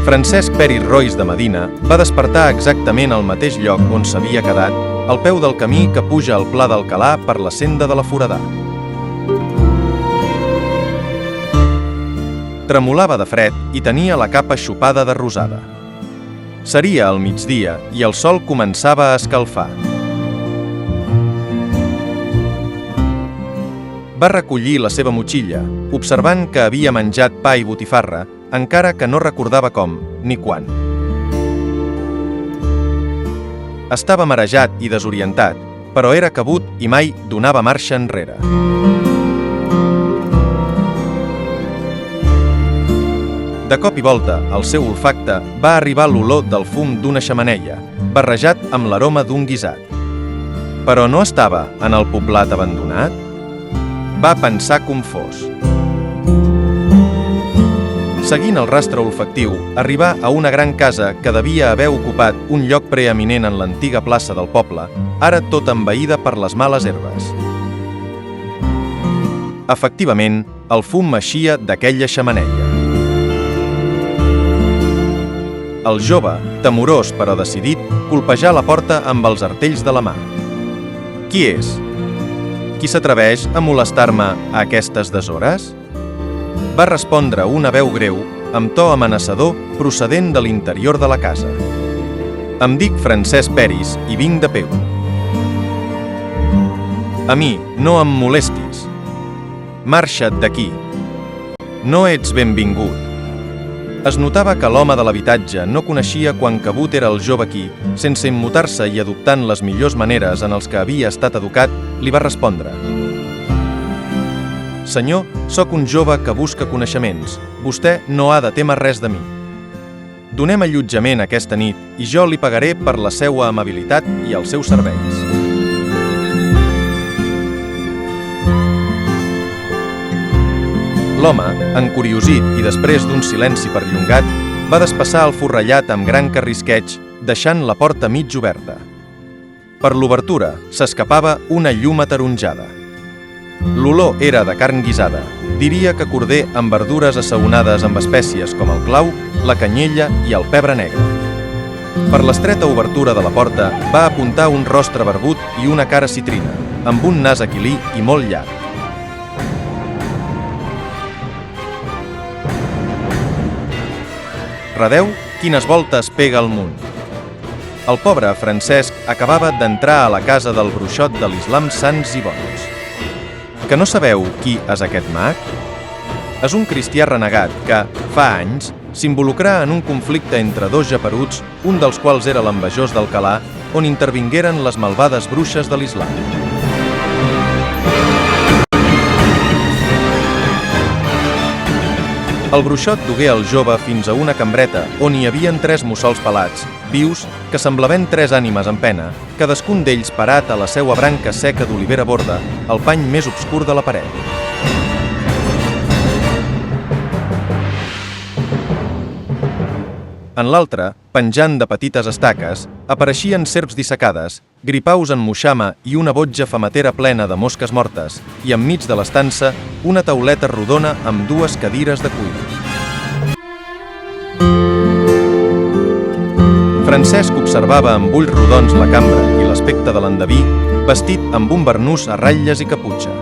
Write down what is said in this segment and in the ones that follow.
Francesc Peris Rois de Medina va despertar exactament al mateix lloc on s'havia quedat, al peu del camí que puja al Pla d'Alcalà per la senda de la Foradà. Tremolava de fred i tenia la capa xupada de rosada. Seria al migdia i el sol començava a escalfar. Va recollir la seva motxilla, observant que havia menjat pa i botifarra, encara que no recordava com ni quan. Estava marejat i desorientat, però era cabut i mai donava marxa enrere. De cop i volta, al seu olfacte va arribar l'olor del fum d'una xemeneia, barrejat amb l'aroma d'un guisat. Però no estava en el poblat abandonat? Va pensar confós. Seguint el rastre olfactiu, arribà a una gran casa que devia haver ocupat un lloc preeminent en l'antiga plaça del poble, ara tot envaïda per les males herbes. Efectivament, el fum eixia d'aquella xemeneia. El jove, temorós però decidit, colpejà la porta amb els artells de la mà. Qui és? Qui s'atreveix a molestar-me a aquestes deshores? Va respondre una veu greu, amb to amenaçador, procedent de l'interior de la casa. Em dic Francesc Peris i vinc de peu. A mi, no em molestis. Marxa't d'aquí. No ets benvingut. Es notava que l'home de l'habitatge no coneixia quan cabut era el jove qui, sense immutar-se i adoptant les millors maneres en els que havia estat educat, li va respondre: Senyor, sóc un jove que busca coneixements. Vostè no ha de témer res de mi. Donem allotjament aquesta nit i jo li pagaré per la seua amabilitat i els seus serveis. L'home, encuriosit i després d'un silenci perllongat, va despassar el forrellat amb gran carrisqueig, deixant la porta mig oberta. Per l'obertura s'escapava una llum ataronjada. L'olor era de carn guisada, diria que corder amb verdures assaonades amb espècies com el clau, la canyella i el pebre negre. Per l'estreta obertura de la porta va apuntar un rostre barbut i una cara citrina, amb un nas aquilí i molt llarg. Redeu quines voltes pega el munt. El pobre Francesc acabava d'entrar a la casa del bruixot de l'Islam Sants i Bons. Que no sabeu qui és aquest mag? És un cristià renegat que, fa anys, s'involucrà en un conflicte entre dos geperuts, un dels quals era l'envejós d'Alcalà, on intervingueren les malvades bruixes de l'Islam. El bruixot dugué el jove fins a una cambreta on hi havien 3 mussols pelats, vius, que semblaven 3 ànimes en pena, cadascun d'ells parat a la seua branca seca d'olivera borda, al pany més obscur de la paret. En l'altre, penjant de petites estaques, apareixien serps dissecades, gripaus en moixama i una botja fematera plena de mosques mortes, i enmig de l'estança, una tauleta rodona amb 2 cadires de cuina. Francesc observava amb ulls rodons la cambra i l'aspecte de l'endeví, vestit amb un barnús a ratlles i caputxa.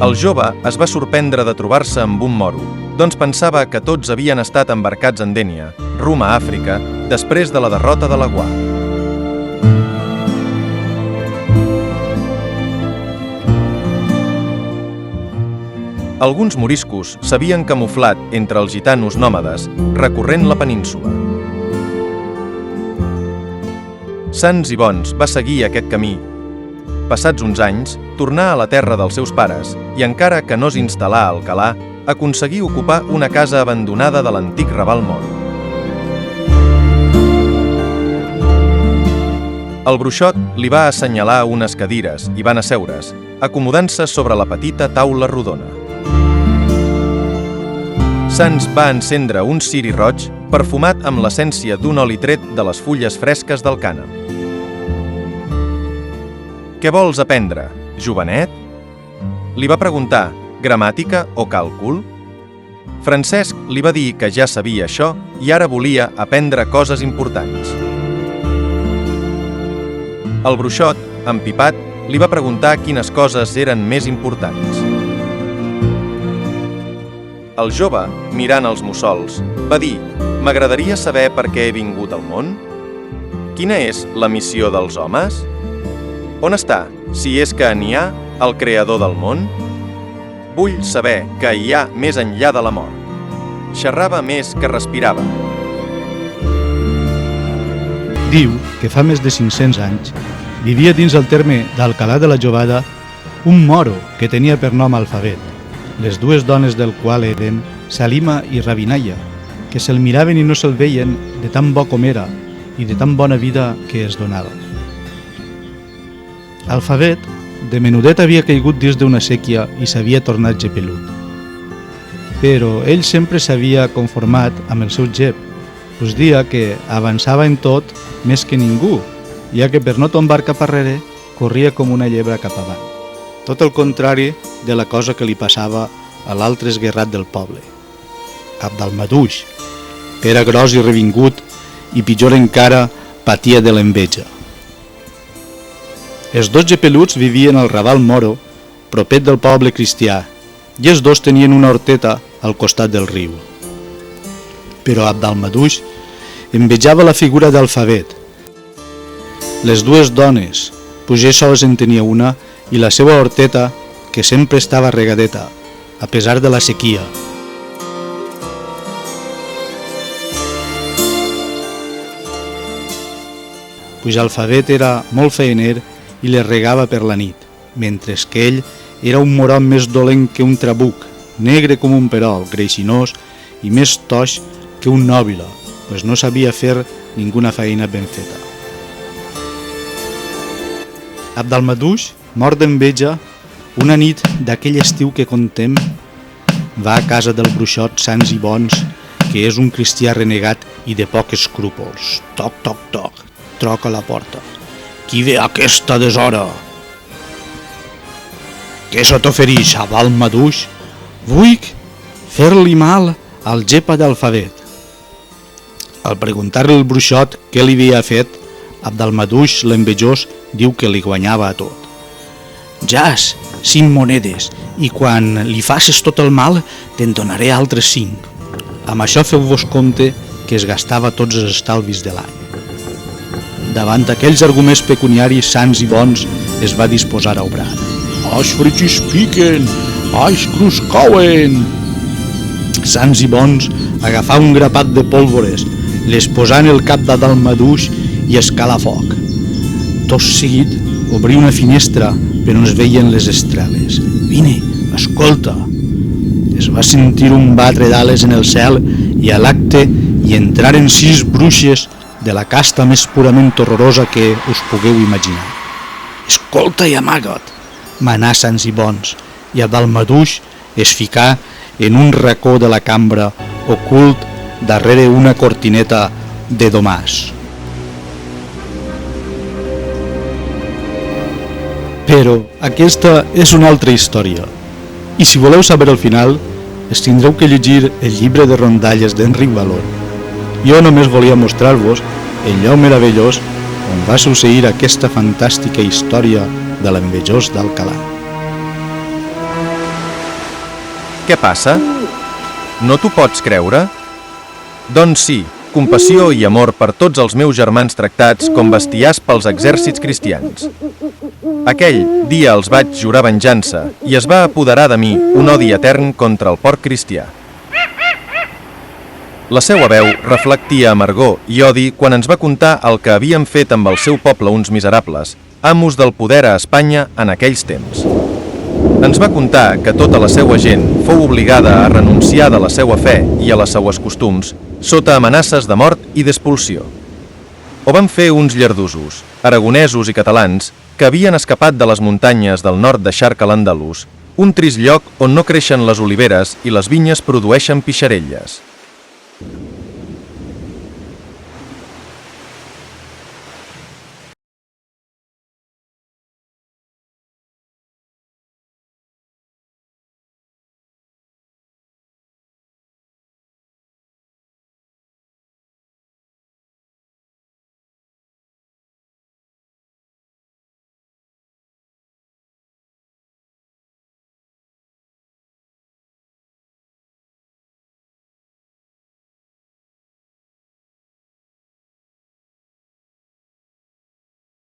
El jove es va sorprendre de trobar-se amb un moro, doncs pensava que tots havien estat embarcats en Dénia, rumb a Àfrica, després de la derrota de l'Aguà. Alguns moriscos s'havien camuflat entre els gitanos nòmades, recorrent la península. Sants i Bons va seguir aquest camí. Passats uns anys, tornà a la terra dels seus pares i, encara que no s'instal·là a Alcalà, aconseguí ocupar una casa abandonada de l'antic Raval Mor. El bruixot li va assenyalar unes cadires i van asseure's, acomodant-se sobre la petita taula rodona. Sants va encendre un ciri roig perfumat amb l'essència d'un oli tret de les fulles fresques del cànem. «Què vols aprendre, jovenet?» Li va preguntar, «Gramàtica o càlcul?» Francesc li va dir que ja sabia això i ara volia aprendre coses importants. El bruixot, empipat, li va preguntar quines coses eren més importants. El jove, mirant els mussols, va dir: «M'agradaria saber per què he vingut al món. Quina és la missió dels homes? On està, si és que n'hi ha, el creador del món? Vull saber què hi ha més enllà de la mort». Xerrava més que respirava. Diu que fa més de 500 anys vivia dins el terme d'Alcalà de la Jovada un moro que tenia per nom Alfabet, les dues dones del qual eren Salima i Rabinaya, que se'l miraven i no se'l veien de tan bo com era i de tan bona vida que es donava. Alfabet, de menudet, havia caigut dins d'una sèquia i s'havia tornat gepelut. Però ell sempre s'havia conformat amb el seu gep, us dia que avançava en tot més que ningú, ja que per no tombar cap arrere corria com una llebre cap avant. Tot el contrari de la cosa que li passava a l'altre esguerrat del poble, Abdalmaduix, que era gros i revingut i pitjor encara patia de l'enveja. Els dos gepeluts vivien al Raval Moro, propet del poble cristià, i els dos tenien una horteta al costat del riu. Però Abdalmaduix envejava la figura d'Alfabet. Les dues dones, pues ell sols en tenia una, i la seva horteta, que sempre estava regadeta, a pesar de la sequia. Pues Alfabet era molt feiner i les regava per la nit, mentre que ell era un moron més dolent que un trabuc, negre com un perol, greixinós i més toix que un nòbila, pues no sabia fer ninguna feina ben feta. Abdalmaduix, mort d'enveja, una nit d'aquell estiu que contem, va a casa del bruixot Sans i Bons, que és un cristià renegat i de pocs escrúpols. Toc, toc, toc, troca a la porta. Qui ve a aquesta deshora? Què se t'ofereix, Abdalmaduix? Vull fer-li mal al gepa d'Alfabet. Al preguntar-li al bruixot què li havia fet, Abdalmaduix, l'envejós, diu que li guanyava a tot. Jas, 5 monedes, i quan li faces tot el mal, te'n donaré altres 5. Amb això feu-vos compte que es gastava tots els estalvis de l'any. Davant aquells arguments pecuniaris sans i bons, es va disposar a obrar. Els fregis piquen, els crus couen. Sans i bons agafar un grapat de pólvores, les posar en el cap d'Abdalmaduix i escalar foc. Tot seguit obrir una finestra però no es veien les estreles. Vine, escolta. Es va sentir un batre d'ales en el cel i a l'acte hi entraren 6 bruixes de la casta més purament horrorosa que us pugueu imaginar. Escolta i amaga't, manà Sans i Bons, i Abdalmaduix es ficà en un racó de la cambra ocult darrere una cortineta de domàs. Però aquesta és una altra història, i si voleu saber el final, es tindreu que llegir el llibre de rondalles d'Enric Valor. Jo només volia mostrar-vos el lloc meravellós on va succeir aquesta fantàstica història de l'envejós d'Alcalà. Què passa? No t'ho pots creure? Doncs sí, compassió i amor per tots els meus germans tractats com bestiars pels exèrcits cristians. Aquell dia els vaig jurar venjança i es va apoderar de mi un odi etern contra el porc cristià. La seua veu reflectia amargor i odi quan ens va contar el que havien fet amb el seu poble uns miserables, amos del poder a Espanya en aquells temps. Ens va contar que tota la seua gent fou obligada a renunciar de la seua fe i a les seues costums sota amenaces de mort i d'expulsió. Ho van fer uns llardusos, aragonesos i catalans, que havien escapat de les muntanyes del nord de Xarca l'Andalús, un trist lloc on no creixen les oliveres i les vinyes produeixen pixarelles.